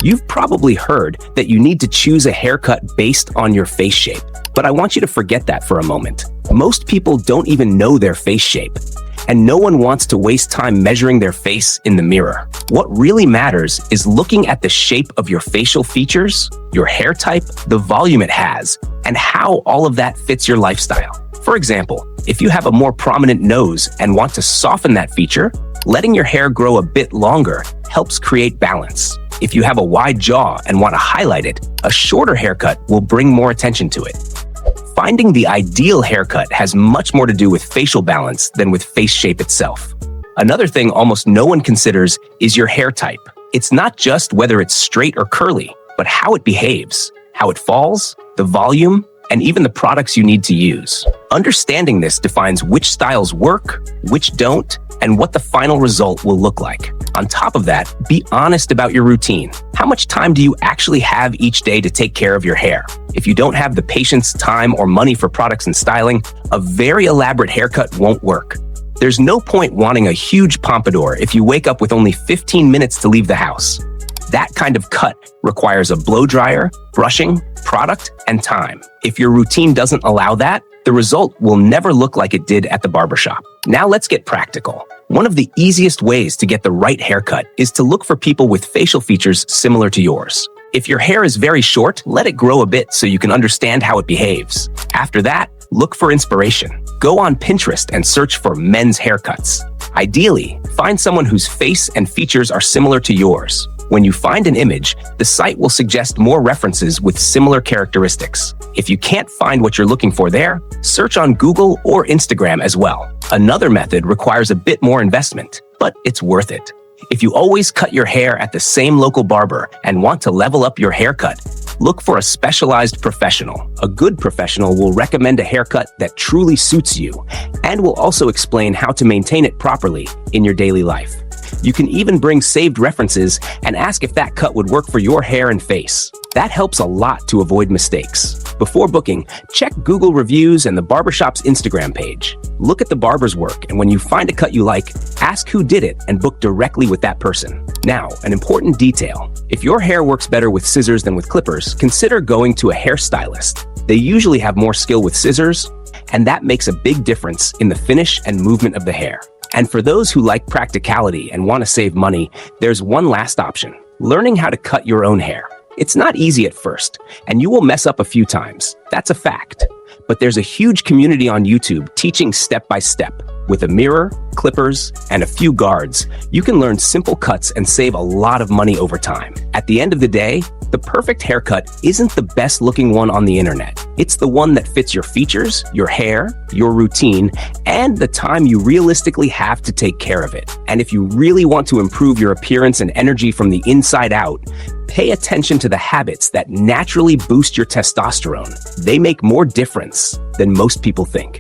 You've probably heard that you need to choose a haircut based on your face shape, but I want you to forget that for a moment. Most people don't even know their face shape, and no one wants to waste time measuring their face in the mirror. What really matters is looking at the shape of your facial features, your hair type, the volume it has, and how all of that fits your lifestyle. For example, if you have a more prominent nose and want to soften that feature, letting your hair grow a bit longer helps create balance. If you have a wide jaw and want to highlight it, a shorter haircut will bring more attention to it. Finding the ideal haircut has much more to do with facial balance than with face shape itself. Another thing almost no one considers is your hair type. It's not just whether it's straight or curly, but how it behaves, how it falls, the volume, and even the products you need to use. Understanding this defines which styles work, which don't, and what the final result will look like. On top of that, be honest about your routine. How much time do you actually have each day to take care of your hair? If you don't have the patience, time, or money for products and styling, a very elaborate haircut won't work. There's no point wanting a huge pompadour if you wake up with only 15 minutes to leave the house. That kind of cut requires a blow dryer, brushing, product, and time. If your routine doesn't allow that, the result will never look like it did at the barbershop. Now let's get practical. One of the easiest ways to get the right haircut is to look for people with facial features similar to yours. If your hair is very short, let it grow a bit so you can understand how it behaves. After that, look for inspiration. Go on Pinterest and search for men's haircuts. Ideally, find someone whose face and features are similar to yours. When you find an image, the site will suggest more references with similar characteristics. If you can't find what you're looking for there, search on Google or Instagram as well. Another method requires a bit more investment, but it's worth it. If you always cut your hair at the same local barber and want to level up your haircut, look for a specialized professional. A good professional will recommend a haircut that truly suits you and will also explain how to maintain it properly in your daily life. You can even bring saved references and ask if that cut would work for your hair and face. That helps a lot to avoid mistakes. Before booking, check Google reviews and the barbershop's Instagram page. Look at the barber's work, and when you find a cut you like, ask who did it and book directly with that person. Now, an important detail. If your hair works better with scissors than with clippers, consider going to a hairstylist. They usually have more skill with scissors, and that makes a big difference in the finish and movement of the hair. And for those who like practicality and want to save money, there's one last option: learning how to cut your own hair. It's not easy at first, and you will mess up a few times. That's a fact. But there's a huge community on YouTube teaching step by step. With a mirror, clippers, and a few guards, you can learn simple cuts and save a lot of money over time. At the end of the day, the perfect haircut isn't the best looking one on the internet. It's the one that fits your features, your hair, your routine, and the time you realistically have to take care of it. And if you really want to improve your appearance and energy from the inside out, pay attention to the habits that naturally boost your testosterone. They make more difference than most people think.